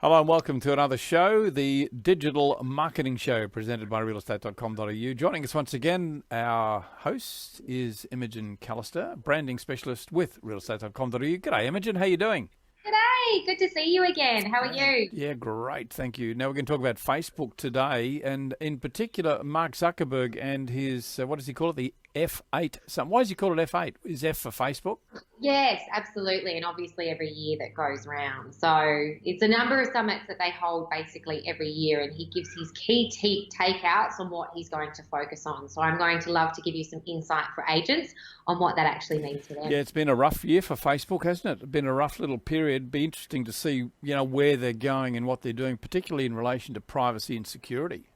Hello and welcome to another show, the Digital Marketing Show, presented by realestate.com.au. Joining us once again, our host is Imogen, Callister, branding specialist with realestate.com.au. G'day, Imogen. How are you doing? G'day, good to see you again. How are you? Yeah, great. Thank you. Now we're going to talk about Facebook today, and in particular, Mark Zuckerberg and his, what does he call it? The F8. Why does he call it F8? Is F for Facebook? Yes, absolutely. And obviously every year that goes round. So it's a number of summits that they hold basically every year, and he gives his key takeouts on what he's going to focus on. So I'm going to love to give you some insight for agents on what that actually means for them. Yeah, it's been a rough year for Facebook, hasn't it? It's been a rough little period. Be interesting to see, where they're going and what they're doing, particularly in relation to privacy and security.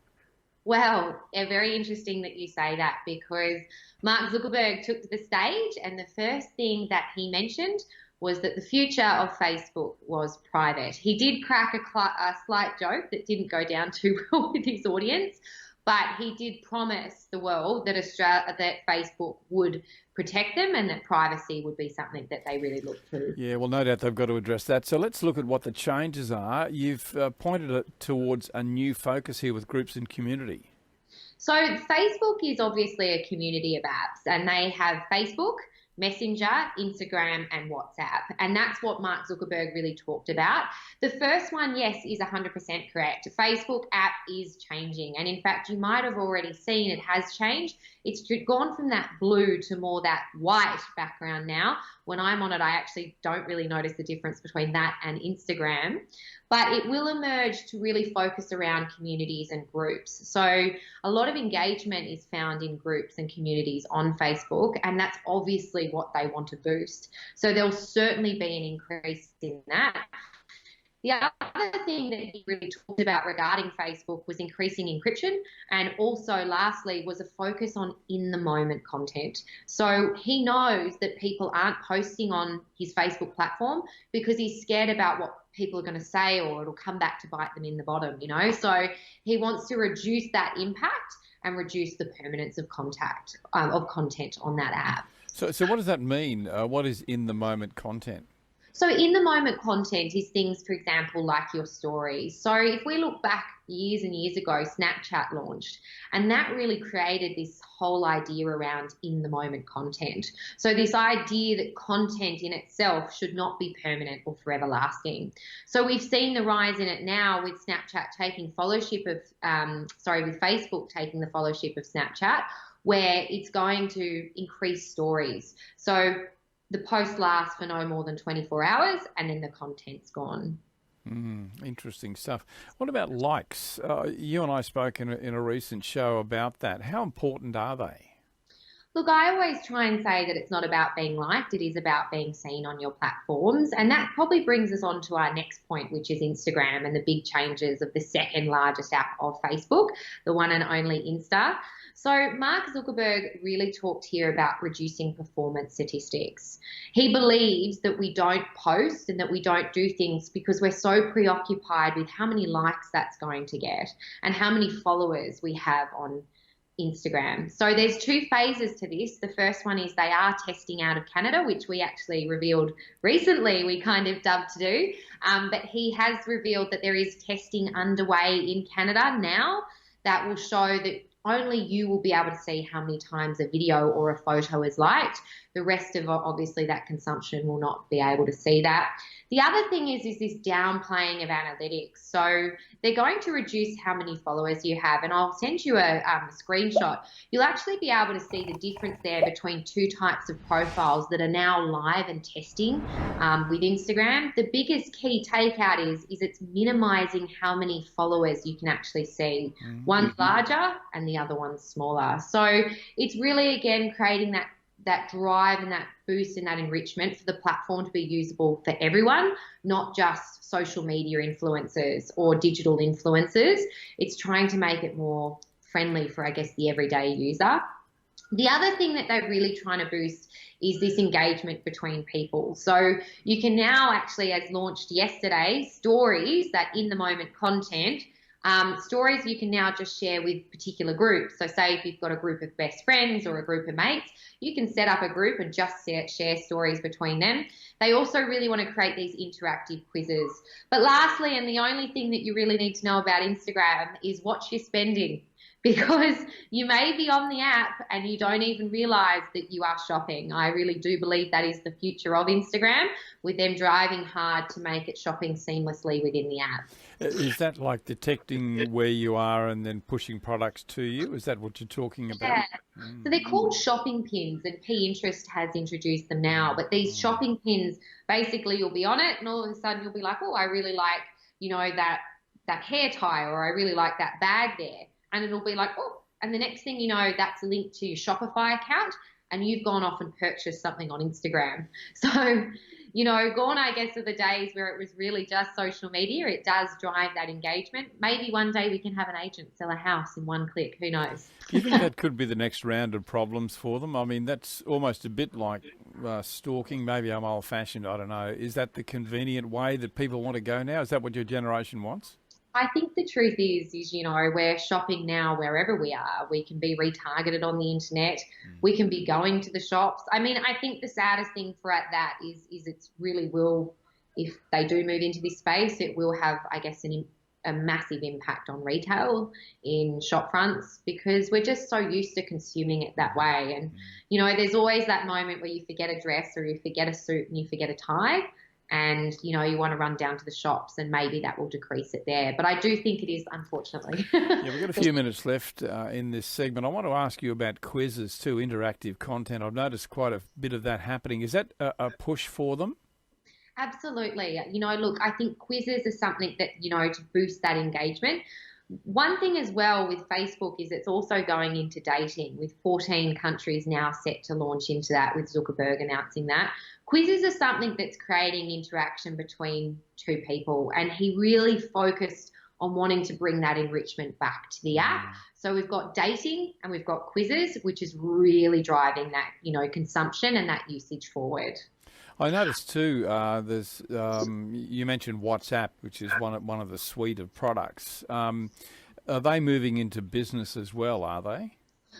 Well, very interesting that you say that, because Mark Zuckerberg took to the stage and the first thing that he mentioned was that the future of Facebook was private. He did crack a slight joke that didn't go down too well with his audience, but he did promise the world that that Facebook would protect them and that privacy would be something that they really look to. Yeah, well, no doubt they've got to address that. So let's look at what the changes are. You've pointed it towards a new focus here with groups and community. So Facebook is obviously a community of apps, and they have Facebook, Messenger, Instagram, and WhatsApp. And that's what Mark Zuckerberg really talked about. The first one, yes, is 100% correct. Facebook app is changing. And in fact, you might have already seen it has changed. It's gone from that blue to more that white background now. When I'm on it, I actually don't really notice the difference between that and Instagram. But it will emerge to really focus around communities and groups. So a lot of engagement is found in groups and communities on Facebook, and that's obviously what they want to boost. So there'll certainly be an increase in that. The other thing that he really talked about regarding Facebook was increasing encryption, and also lastly was a focus on in-the-moment content. So he knows that people aren't posting on his Facebook platform because he's scared about what people are going to say, or it'll come back to bite them in the bottom, So he wants to reduce that impact and reduce the permanence of content on that app. So what does that mean? What is in-the-moment content? So in the moment content is things, for example, like your stories. So if we look back years and years ago, Snapchat launched, and that really created this whole idea around in the moment content. So this idea that content in itself should not be permanent or forever lasting. So we've seen the rise in it now with Snapchat taking followership of, with Facebook taking the followership of Snapchat, where it's going to increase stories. So the post lasts for no more than 24 hours and then the content's gone. Interesting stuff. What about likes? You and I spoke in a recent show about that. How important are they? Look, I always try and say that it's not about being liked, it is about being seen on your platforms. And that probably brings us on to our next point, which is Instagram and the big changes of the second largest app of Facebook, the one and only Insta. So Mark Zuckerberg really talked here about reducing performance statistics. He believes that we don't post and that we don't do things because we're so preoccupied with how many likes that's going to get and how many followers we have on Instagram. So there's two phases to this. The first one is they are testing out of Canada, which we actually revealed recently, we kind of dubbed to do. But he has revealed that there is testing underway in Canada now that will show that only you will be able to see how many times a video or a photo is liked. The rest of obviously that consumption will not be able to see that. The other thing is this downplaying of analytics. So they're going to reduce how many followers you have, and I'll send you a screenshot. You'll actually be able to see the difference there between two types of profiles that are now live and testing with Instagram. The biggest key takeout is it's minimizing how many followers you can actually see. Mm-hmm. One's larger and the other one's smaller. So it's really, again, creating that drive and that boost and that enrichment for the platform to be usable for everyone, not just social media influencers or digital influencers. It's trying to make it more friendly for, I guess, the everyday user. The other thing that they're really trying to boost is this engagement between people. So you can now actually, as launched yesterday, stories, that in-the-moment content, stories you can now just share with particular groups. So say if you've got a group of best friends or a group of mates, you can set up a group and just share stories between them. They also really want to create these interactive quizzes. But lastly, and the only thing that you really need to know about Instagram is what you're spending. Because you may be on the app and you don't even realize that you are shopping. I really do believe that is the future of Instagram, with them driving hard to make it shopping seamlessly within the app. Is that like detecting where you are and then pushing products to you? Is that what you're talking about? Yeah. So they're called shopping pins, and Pinterest has introduced them now. But these shopping pins, basically you'll be on it and all of a sudden you'll be like, oh, I really like, that hair tie, or I really like that bag there. And it'll be like, oh, and the next thing you know, that's linked to your Shopify account and you've gone off and purchased something on Instagram. So, gone, I guess, are the days where it was really just social media. It does drive that engagement. Maybe one day we can have an agent sell a house in one click. Who knows? Do you think that could be the next round of problems for them? I mean, that's almost a bit like stalking. Maybe I'm old-fashioned, I don't know. Is that the convenient way that people want to go now? Is that what your generation wants? I think the truth is, we're shopping now wherever we are. We can be retargeted on the internet. We can be going to the shops. I mean, I think the saddest thing for that is it's really will, if they do move into this space, it will have, I guess, a massive impact on retail in shop fronts, because we're just so used to consuming it that way. And, there's always that moment where you forget a dress or you forget a suit and you forget a tie. And, you want to run down to the shops, and maybe that will decrease it there. But I do think it is, unfortunately. Yeah, we've got a few minutes left in this segment. I want to ask you about quizzes too, interactive content. I've noticed quite a bit of that happening. Is that a push for them? Absolutely. Look, I think quizzes are something that, to boost that engagement. One thing as well with Facebook is it's also going into dating, with 14 countries now set to launch into that, with Zuckerberg announcing that. Quizzes are something that's creating interaction between two people, and he really focused on wanting to bring that enrichment back to the app. So we've got dating and we've got quizzes, which is really driving that, consumption and that usage forward. I noticed too, there's you mentioned WhatsApp, which is one of the suite of products. Are they moving into business as well, are they?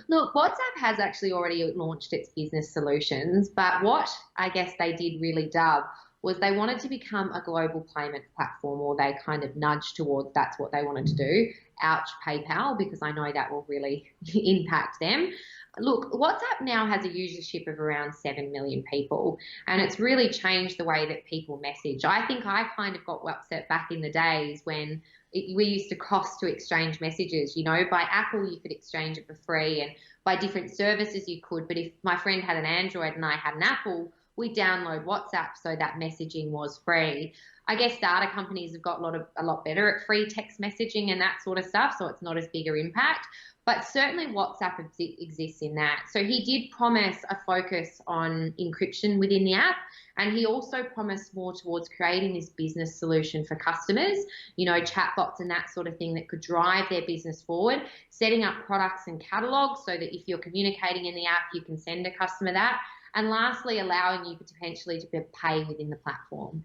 Look, WhatsApp has actually already launched its business solutions, but what I guess they did really dub was they wanted to become a global payment platform, or they kind of nudged towards that's what they wanted to do. Ouch, PayPal, because I know that will really impact them. Look, WhatsApp now has a usership of around 7 million people, and it's really changed the way that people message. I think I kind of got upset back in the days when we used to cost to exchange messages. By Apple, you could exchange it for free, and by different services you could. But if my friend had an Android and I had an Apple, we download WhatsApp so that messaging was free. I guess data companies have got a lot better at free text messaging and that sort of stuff, so it's not as big an impact. But certainly WhatsApp exists in that. So he did promise a focus on encryption within the app, and he also promised more towards creating this business solution for customers, chatbots and that sort of thing that could drive their business forward, setting up products and catalogs so that if you're communicating in the app, you can send a customer that. And lastly, allowing you potentially to pay within the platform.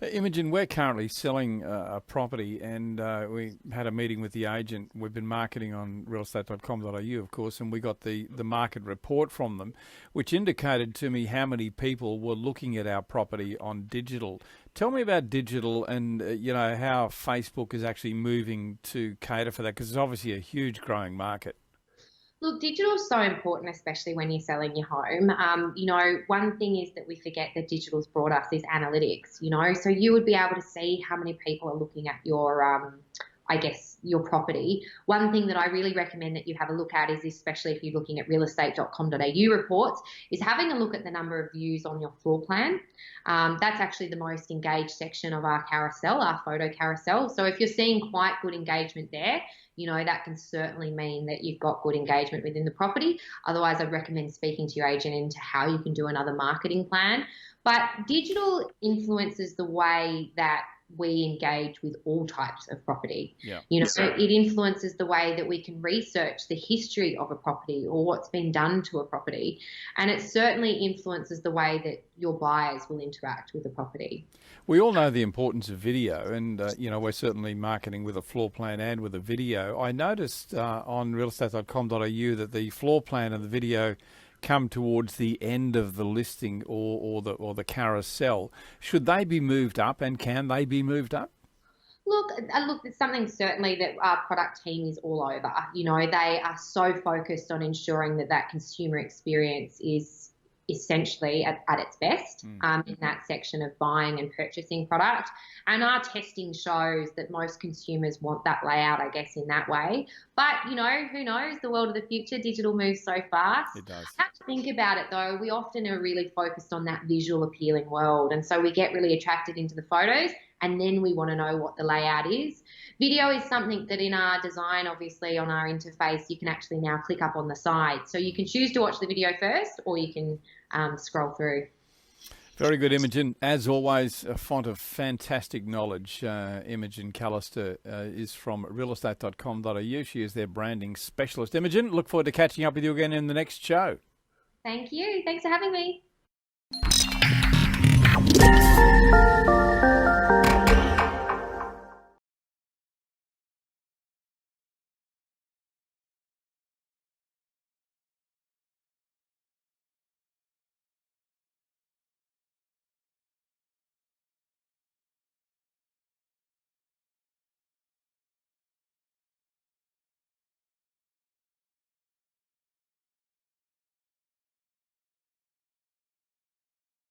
Imogen, we're currently selling a property, and we had a meeting with the agent. We've been marketing on realestate.com.au, of course, and we got the market report from them, which indicated to me how many people were looking at our property on digital. Tell me about digital and, how Facebook is actually moving to cater for that, because it's obviously a huge growing market. Look, digital is so important, especially when you're selling your home. One thing is that we forget that digital's brought us is analytics, so you would be able to see how many people are looking at your, your property. One thing that I really recommend that you have a look at is, especially if you're looking at realestate.com.au reports, is having a look at the number of views on your floor plan. That's actually the most engaged section of our carousel, our photo carousel. So if you're seeing quite good engagement there, that can certainly mean that you've got good engagement within the property. Otherwise, I'd recommend speaking to your agent into how you can do another marketing plan. But digital influences the way that we engage with all types of property. So it influences the way that we can research the history of a property or what's been done to a property. And it certainly influences the way that your buyers will interact with the property. We all know the importance of video, and we're certainly marketing with a floor plan and with a video. I noticed on realestate.com.au that the floor plan and the video come towards the end of the listing or the carousel, should they be moved up, and can they be moved up? Look, it's something certainly that our product team is all over. You know, they are so focused on ensuring that consumer experience is essentially at its best in that section of buying and purchasing product. And our testing shows that most consumers want that layout, I guess, in that way. But, you know, who knows? The world of the future, digital moves so fast. It does. Have to think about it, though. We often are really focused on that visual appealing world. And so we get really attracted into the photos, and then we want to know what the layout is. Video is something that in our design, obviously on our interface, you can actually now click up on the side. So you can choose to watch the video first, or you can scroll through. Very good, Imogen. As always, a font of fantastic knowledge. Imogen Callister is from realestate.com.au. She is their branding specialist. Imogen, look forward to catching up with you again in the next show. Thank you. Thanks for having me.